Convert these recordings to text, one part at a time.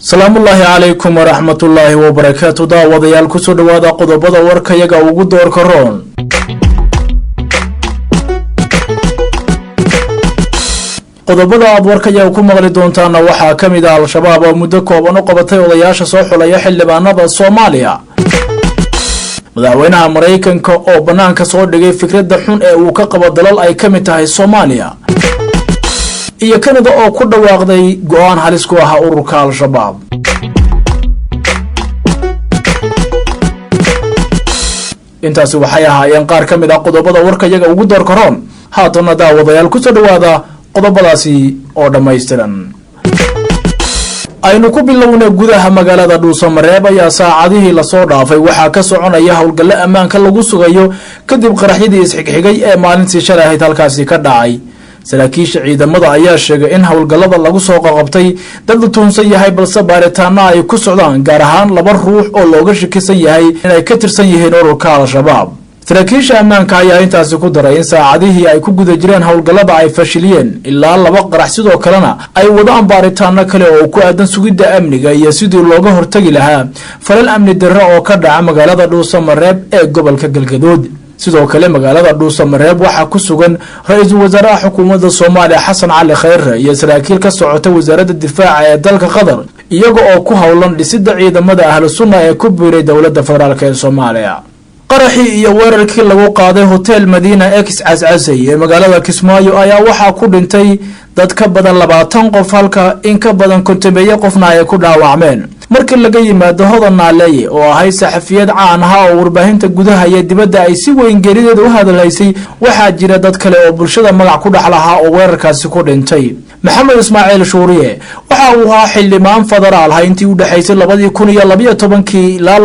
salaamullaahi calaykum waraxmatullaahi wabarakaatu daawadayaal kusoo dhawaada qodobada warkayaga ugu doorka roon qodobada aad warkayaga ku maqli doontaana waxaa ka mid ah al-shabaab oo muddo kooban u qabatay odayaasha soo xulaya xildhibaanada Soomaaliya madaxweynaha Mareykanka oo banaanka soo dhigay fikradda xun ee uu ka qabo dalal ay ka mid tahay Soomaaliya iyo Kanada oo ku dhawaaqday go'aan halis ku ah ururka al-shabaab intaasi waxay ahaayeen qaar ka mid ah qodobada warkayaga ugu doorka roon haatana daawadayaal ku soo dhawaada qodobadaasi oo dhameystiran aynu ku bilownay gudaha magaalada Dhuusamareeb ayaa saacadihii la soo dhaafay waxa ka soconaya howlgal ammaanka lagu sugayo kadib qaraxyadii isxigxigay ee maalintii shalay ahayd halkaasi ka dhacay saraakiisha ciidamada ayaa sheegay in howlgallada lagu soo qabtay dad tuunsan yahay balse baaritaano ay ku socdaan gaar ahaan laba ruux oo looga shakisan yahay inay ka tirsan yihiin ururka al-shabaab saraakiisha ammaanka ayaa intaasi ku daray in saacadihii ay ku guda jireen howlgallada ay fashiliyeen ilaa laba qarax sidoo kalena ay wadaan baaritaano kale oo ku aadan sugidda amniga iyo sidii looga hortagi lahaa falal amni darro oo ka dhaca magaalada Dhuusamareeb ee gobolka Galgaduud sidoo kale magaalada Dhuusamareeb waxa ku sugan ra'iisul wasaaraha xukuumadda Soomaaliya Xasan Cali Khayre iyo saraakiil ka socota wasaaradda difaaca ee dalka Qatar iyaga oo ku howlan dhisidda ciidamada ahlu sunna ee ku biiray dawladda federaalka ee Soomaaliya qaraxii iyo weerarkii lagu qaaday hotel Madiina X Cascasay ee magaalada Kismaayo ayaa waxa ku dhintay dad ka badan 20 qof halka in ka badan 50 qofna ay ku dhaawacmeen markii laga yimaado Hodan Naaleeye oo ahay saxafiyad caan ah oo warbaahinta gudaha iyo dibadda ay si weyn geerideeda u hadalaysay waxaa jira dad kale oo bulshada magac ku dhaxlaha oo weerarkaasi ku dhintay Maxamed Ismaaciil Shuuriye waxa uu ahaa xildhibaan federaal ah intii u dhaxaysay 2012 ilaa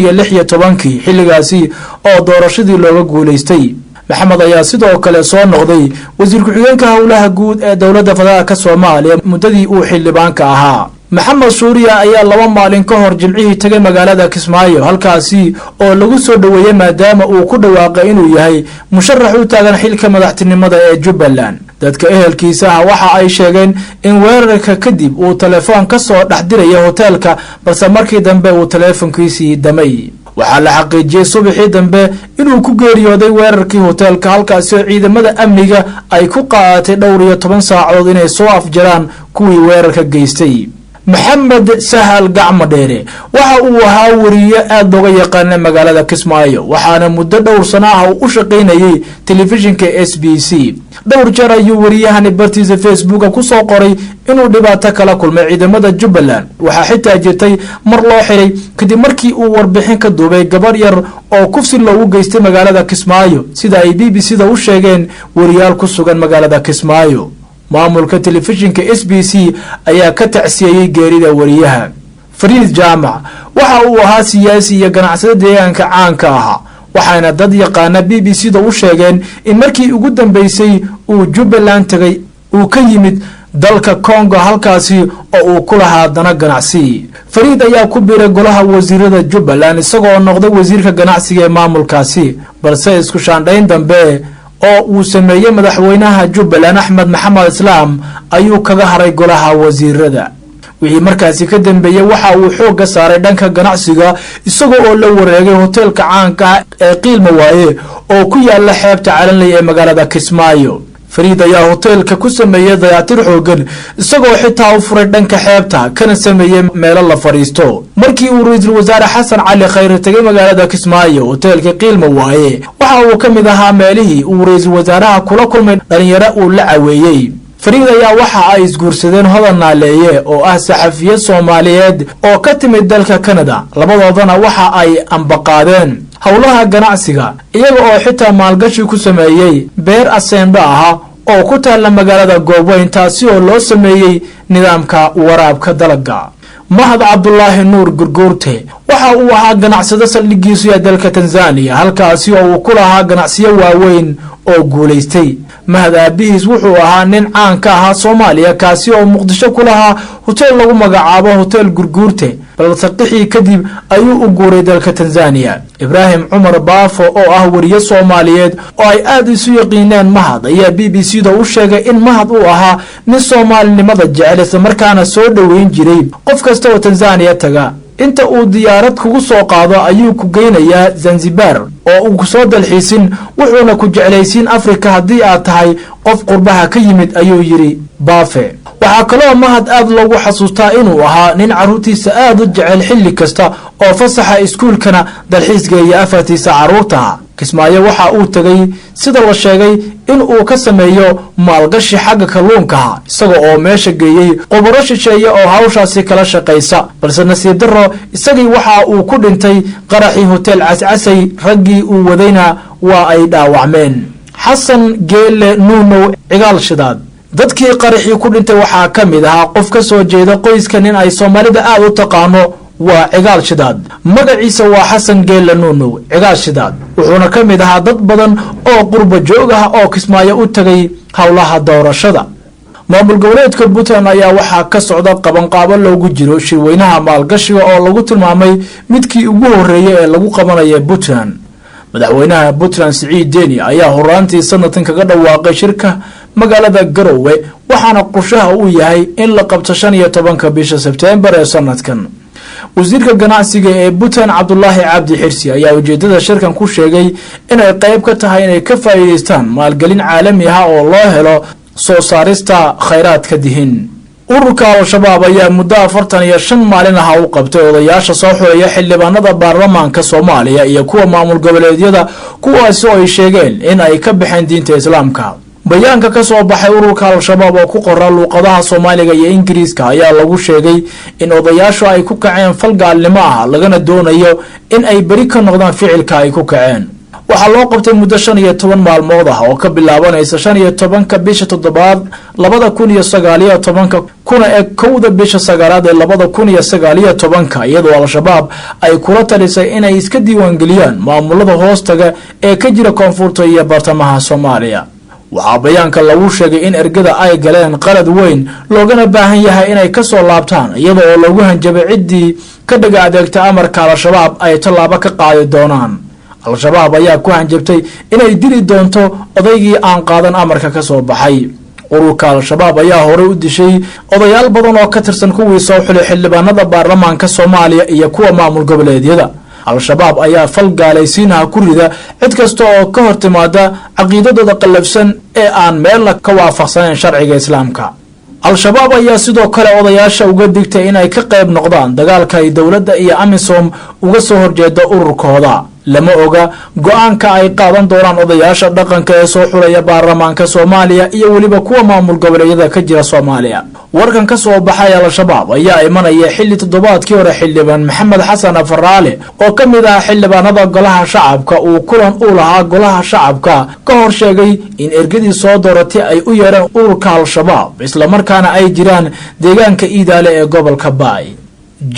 2016 xilligaasi oo doorashadii looga guuleystay maxamed ayaa sidoo kale soo noqday wasiir ku-xigeenka howlaha guud ee dawladda federaalka Soomaaliya muddadii uu xildhibaanka ahaa Maxamed Shuuriye ayaa 2 maalin ka hor jimcihii tagay magaalada Kismaayo halkaasi oo lagu soo dhaweeyay maadaama uu ku dhawaaqay inuu yahay musharax u taagan xilka madaxtinimada ee Jubbaland dadka ehelkiisa waxa ay sheegeen in weerarka kadib uu telefoon ka soo dhaxdiray hotelka balse markii dambe uu telefoonkiisii damay waxa la xaqiijiyay subaxii dambe inuu ku geeriyooday weerarkii hotelka halkaas ciidamada amniga ay ku qaadatay dhowr iyo 10 saacadood inay soo afjaraan kuwii weerarka geystay Maxamed Sahal Gacmadheere waxa uu ahaa wariye aad looga yaqaan magaalada Kismaayo waxaana muddo dhowr sano ah u shaqeynayay telefishinka SBC dhowr jeer ayuu wariyahani bartiisa Facebook ku soo qoray inuu dhibaato kala kulmay ciidamada Jubbaland waxa xitaa jirtay mar loo xiray kadib markii uu warbixin ka duubay gabar yar oo kufsi loogu geystay magaalada Kismaayo sida ay BBC-da u sheegeen wariyaal ku sugan magaalada Kismaayo maamulka telefishinka SBC ayaa ka tacsiyay geerida wariyaha Fariid Jaamac waxa uu ahaa siyaasi iyo ganacsade deegaanka caanka ah waxaana dad yaqaan BBC-da u sheegeen in markii ugu dambeysay uu Jubbaland tagay uu ka yimid dalka Congo halkaasi oo uu ku lahaa dana ganacsi Fariid ayaa ku biiray golaha wasiirada Jubbaland isagoo noqday wasiirka ganacsiga ee maamulkaasi balse isku shaandhayn dambe oo uu sameeyay madaxweynaha Jubbaland Axmed Maxamed Islaam ayuu kaga haray golaha wasiirada wixii markaasi ka dambeeyay waxa uu xoog saaray dhanka ganacsiga isagoo oo la wareegay hotelka caanka ee Qiilma Waaye oo ku yaala xeebta Calanley ee magaalada Kismaayo Fariid ayaa hotelka ku sameeyay dayactir xoogan isagoo xitaa u furay dhanka xeebta kana sameeyay meel la fariisto markii uu ra'iisul wasaare Xasan Cali Khayre tagay magaalada Kismaayo hotelka Qiilma Waaye waxa uu ka mid ahaa meelihii uu ra'iisul wasaaraha kula kulmay dhalinyaro uu la caweeyay Fariid ayaa waxa ay isguursadeen Hodan Naaleeye oo ah saxafiyad Soomaaliyeed oo ka timid dalka Canada labadoodana waxa ay ambaqaadeen howlaha ganacsiga iyaga oo xitaa maalgashi ku sameeyay beer aseemba ah oo ku taala magaalada Goobayn taasi oo loo sameeyay nidaamka waraabka dalagga Mahad Cabdullaahi Nuur Gurguurte waxa uu ahaa ganacsade saldhigiisu ee dalka Tanzania halkaasi oo uu ku lahaa ganacsiyo waaweyn oo guuleystay Mahad aabihiis wuxuu ahaa nin caan ka ah Soomaaliya kaasi oo Muqdisho ku lahaa hotel lagu magacaabo Hotel Gurguurte balse qixii kadib ayuu u guuray dalka Tanzania. Ibrahim Cumar Baafo oo ah wariye Soomaaliyeed oo ay aad isu yaqiineen Mahad ayaa BBC-da u sheegay in Mahad uu ahaa nin Soomaalinimada jecel isla markaana soo dhaweyn jiray qof kasta oo Tanzania taga. inta uu diyaarad kugu soo qaado ayuu ku geynayaa Zanzibar oo uu ku soo dalxiisin wuxuuna ku jeclaysiin Afrika haddii aad tahay qof qurbaha ka yimid ayuu yiri Baafe. waxaa kaloo Mahad aad loogu xasuustaa inuu ahaa nin caruurtiisa aad u jecel xilli kasta oo fasaxa iskuulkana dalxiis geeya afartiisa caruurta. Kismaayo waxa uu tagay sida la sheegay in uu ka sameeyo maalgashi xagga kalluunka isaga oo meesha geeyay qoboro shisheeye oo hawshaasi kala shaqeysa balse nasiib darro isagii waxa uu ku dhintay qaraxii hotel Cascasay raggii uu wadayna waa ay dhaawacmeen. Xasan Geele Nuunow Cigaal Shidaad dadkii qaraxii ku dhintay waxaa ka mid ahaa qof ka soo jeeda qoyska nin ay Soomaalida aad u taqaano waa Cigaal Shidaad. magaciisa waa Xasan Geele Nuunow Cigaal Shidaad wuxuuna ka mid ahaa dad badan oo qurba joog ah oo Kismaayo u tagay hawlaha doorashada. maamul goboleedka Puntland ayaa waxaa ka socda qabanqaabo loogu jiro shirweynaha maalgashiga oo lagu tilmaamay midkii ugu horeeyay ee lagu qabanayo Puntland. madaxweynaha Puntland Siciid Deni ayaa horaantii sanadkan kaga dhawaaqay shirka magaalada Garowe waxaana qorshaha uu yahay in la qabto 15 bisha September ee sanadkan. wasiirka ganacsiga ee Puntland Cabdullaahi Cabdi Xirsi ayaa ujeedada shirkan ku sheegay inay qayb ka tahay inay ka faa'iideystaan maalgelin caalami ah oo loo helo soo saarista kheyraadka dihin. ururka Al-Shabaab ayaa muddo 45 maalin ah u qabtay odayaasha soo xulaya xildhibaanada baarlamaanka Soomaaliya iyo kuwa maamul goboleedyada kuwaas oo ay sheegeen in ay ka baxeen diinta Islaamka. bayaanka ka soo baxay ururka Al-Shabaab oo ku qoran luqadaha Soomaaliga iyo Ingiriiska ayaa lagu sheegay in odayaashu ay ku kaceen fal gaalnimo ah lagana doonayo in ay bari ka noqdaan ficilka ay ku kaceen. waxaa loo qabtay muddo 15 maalmood ah oo ka bilaabanaysa 15 bisha 7 2019 kuna eg 1 bisha 9 2019 iyadoo Al-Shabaab ay kula talisay inay iska diiwaan geliyaan maamulada hoostaga ee ka jira koonfurta iyo bartamaha Soomaaliya. waxaa bayaanka lagu sheegay in ergada ay galeen qalad weyn loogana baahan yahay inay ka soo laabtaan iyadoo lagu hanjabay ciddii ka dhaga adeegta amarka Al-Shabaab ay tallaabo ka qaadi doonaan. Al-Shabaab ayaa ku hanjabtay inay dili doonto odaygii aan qaadan amarka ka soo baxay. ururka Al-Shabaab ayaa hore u dishay odayaal badan oo ka tirsan kuwii soo xulay xildhibaanada baarlamaanka Soomaaliya iyo kuwa maamul goboleedyada. Al-Shabaab ayaa fal gaalaysiinaha ku rida cid kasta oo ka hortimaada caqiidadooda qalafsan ee aan meel ka waafaqsanayn sharciga Islaamka. Al-Shabaab ayaa sidoo kale odayaasha uga digtay inay ka qayb noqdaan dagaalka ay dawladda iyo AMISOM uga soo horjeeda ururkooda. lama oga go'aanka ay qaadan doonaan odayaasha dhaqanka ee soo xulaya baarlamaanka Soomaaliya iyo waliba kuwa maamul goboleedyada ka jira Soomaaliya. warkan ka soo baxay Al-Shabaab ayaa imanaya xilli toddobaadkii hore xildhibaan Maxamed Xasan Afaraale oo ka mid ah xildhibaanada golaha shacabka uu kulan u lahaa golaha shacabka ka hor sheegay in ergadii soo dooratay ay u yeereen ururka Al-Shabaab isla markaana ay jiraan deegaanka Idaale ee gobolka Baay.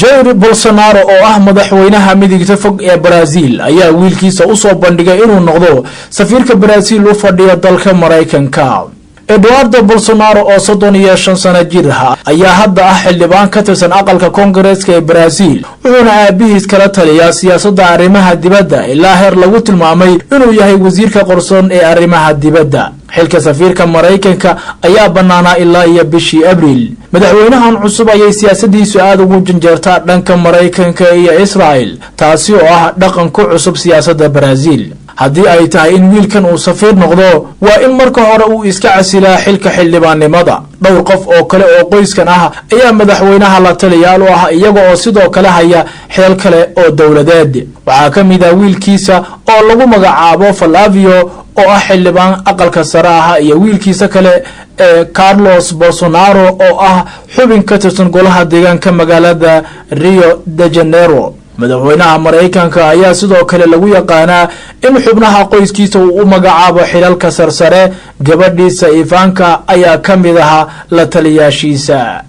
Jair Bolsonaro oo ah madaxweynaha midigta fog ee Brazil ayaa wiilkiisa u soo bandhigay inuu noqdo safiirka Brazil u fadhiya dalka Mareykanka. Eduardo Bolsonaro oo 35 sano jir ah ayaa hadda ah xildhibaan ka tirsan aqalka Koongareeska ee Brazil wuxuuna aabihiis kala taliyaa siyaasadda arrimaha dibadda ilaa heer lagu tilmaamay inuu yahay wasiirka qarsoon ee arrimaha dibadda. xilka safiirka Mareykanka ayaa banaanaa ilaa iyo bishii Abriil. madaxweynahan cusub ayay siyaasadiisu aad ugu janjeertaa dhanka Mareykanka iyo Israel taasi oo ah dhaqan ku cusub siyaasadda Brazil. haddii ay tahay in wiilkan uu safiir noqdo waa in marka hore uu iska casilaa xilka xildhibaannimada. dhowr qof oo kale oo qoyskan ah ayaa madaxweynaha la taliyaal u ah iyaga oo sidoo kale haya xeel kale oo dawladeed. waxaa ka mid ah wiilkiisa oo lagu magacaabo Flavio oo ah xildhibaan aqalka sare ah iyo wiilkiisa kale ee Carlos Bolsonaro oo ah xubin ka tirsan golaha deegaanka magaalada Rio de Janeiro. madaxweynaha Mareykanka ayaa sidoo kale lagu yaqaanaa in xubnaha qoyskiisa uu u magacaabo xilalka sarsare. gabadhiisa Ivanka ayaa ka mid ah la taliyaashiisa.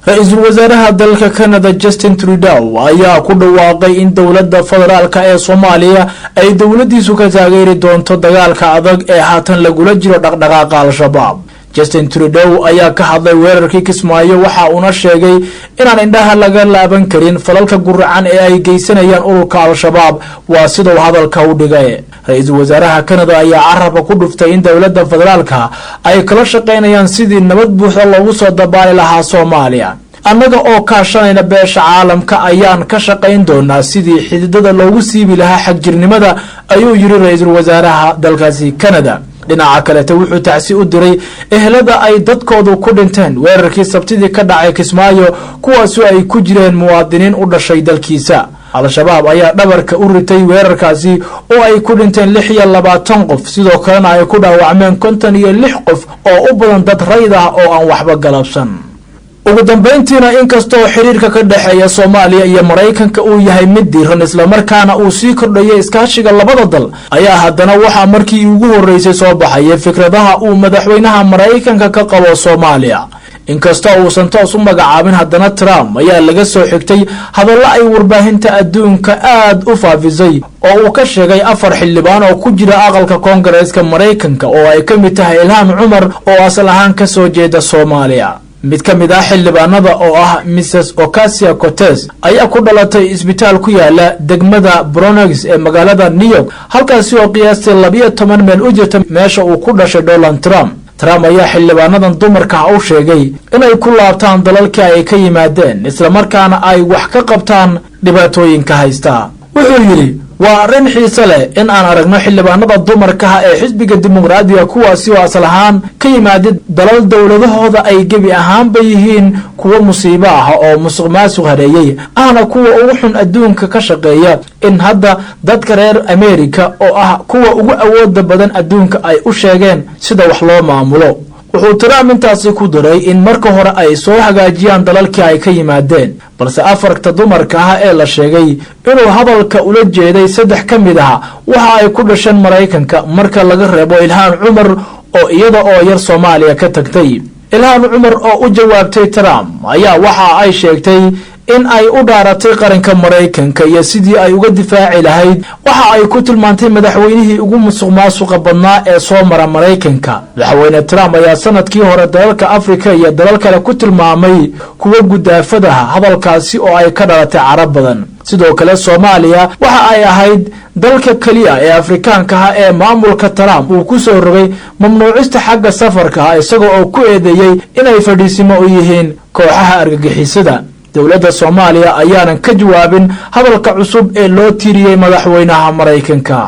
ra'iisul wasaaraha dalka Canada Justin Trudeau ayaa ku dhawaaqay in dawladda federaalka ee Soomaaliya ay dawladiisu ka taageeri doonto dagaalka adag ee haatan lagula jiro dhaqdhaqaaqa Al-Shabaab. Justin Trudeau ayaa ka hadlay weerarkii Kismaayo waxa uu sheegay inaan indhaha laga laaban karin falalka guracan ee ay geysanayaan ururka Al-Shabaab waa sidoo hadalka u dhigay. Ra'iisul Wasaaraha Canada ayaa carabka ku dhuftay in dawladda federaalka ay kala shaqeynayaan sidii nabad buuxda loogu soo dabaali lahaa Soomaaliya. annaga oo kaashanayna beesha caalamka ayaan ka shaqayn doonaa sidii xididada loogu siibi lahaa xagjirnimada ayuu yiri ra'iisul wasaaraha dalkaasi Canada. dhinaca kale wuxuu tacsi u diray ehelada ay dadkoodu ku dhinteen weerarkii Sabtidii ka dhacay Kismaayo kuwaas oo ay ku jireen muwaadiniin u dhashay dalkiisa. Al-Shabaab ayaa dhabarka u ritay weerarkaasi oo ay ku dhinteen 26 qof sidoo kalena ay ku dhaawacmeen 56 qof oo u badan dad rayid ah oo aan waxba galabsan. ugu dambeyntiina inkastoo xiriirka ka dhaxeeya Soomaaliya iyo Mareykanka uu yahay mid diiran isla markaana uu sii kordhayay iskaashiga labada dal ayaa haddana waxa markii ugu horeysay soo baxay fikradaha uu madaxweynaha Mareykanka ka qabo Soomaaliya. inkastoo uusan toos u magacaabin haddana Trump ayaa laga soo xigtay hadallo ay warbaahinta adduunka aad u faafisay oo uu ka sheegay 4 xildhibaan oo ku jira aqalka Koongareeska Mareykanka oo ay ka mid tahay Ilham Cumar oo asal ahaan ka soo jeeda Soomaaliya. mid ka mid ah xildhibaanada oo ah Mrs. Ocasio-Cortez ayaa ku dhalatay isbitaal ku yaala degmada Bronx ee magaalada New York halkaas oo qiyaastii 12 meel u jirta meesha uu ku dhashay Donald Trump. Trump ayaa xildhibaanadan dumarka u sheegay inay ku laabtaan dalalka ay ka yimaadeen isla markaana ay wax ka qabtaan dhibaatooyinka haysta. wuxuu yiri waa arrin xiiso leh in aan aragno xildhibaanada dumarka ee xisbiga dimuqraadiga kuwaasi oo asal ahaan ka yimaadeen dalal dawladahooda ay gebi ahaanba yihiin kuwa musiibo ah oo musuqmaasuq hareeyay ahna kuwa ugu xun adduunka ka shaqeeya in hadda dadka reer America oo ah kuwa ugu awoodda badan adduunka ay u sheegeen sida wax loo maamulo. wuxuu Trump intaasi ku daray in marka hore ay soo hagaajiyaan dalalkii ay ka yimaadeen balse afarta dumarka ah ee la sheegay inuu hadalka ula jeeday 3 ka mid ah waxa ay ku dhasheen Mareykanka marka laga reebo Ilham Cumar oo iyada oo yar Soomaaliya ka tagtay. Ilham Cumar oo u jawaabtay Trump ayaa waxa ay sheegtay in ay u dhaaratay qaranka Mareykanka iyo sidii ay uga difaaci lahayd waxa ay ku tilmaantay madaxweynihii ugu musuqmaasuqa badnaa ee soo mara Mareykanka. madaxweyne Trump ayaa sanadkii hore dalalka Afrika iyo dalal kale ku tilmaamay kuwa gudaafadaha hadalkaasi oo ay ka dhalatay carab badan. sidoo kale Soomaaliya waxa ay ahayd dalka kaliya ee Afrikaanka ah ee maamulka Trump uu ku soo rogay mamnuucista xagga safarka isagoo oo ku eedeeyay inay fadhiisimo u yihiin kooxaha argagixisada. dawladda Soomaaliya ayaanan ka jawaabin hadalka cusub ee loo tiriyay madaxweynaha Mareykanka.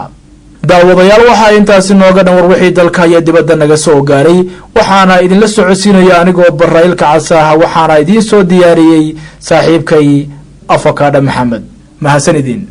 daawadayaal waxa intaasi nooga dhan wixii dalka iyo dibadda naga soo gaaray waxaana idin la socodsiinaya anigoo Barraylka Casaaha waxaana idin soo diyaariyay saaxiibkay Afakaada Maxamed. mahadsanidin.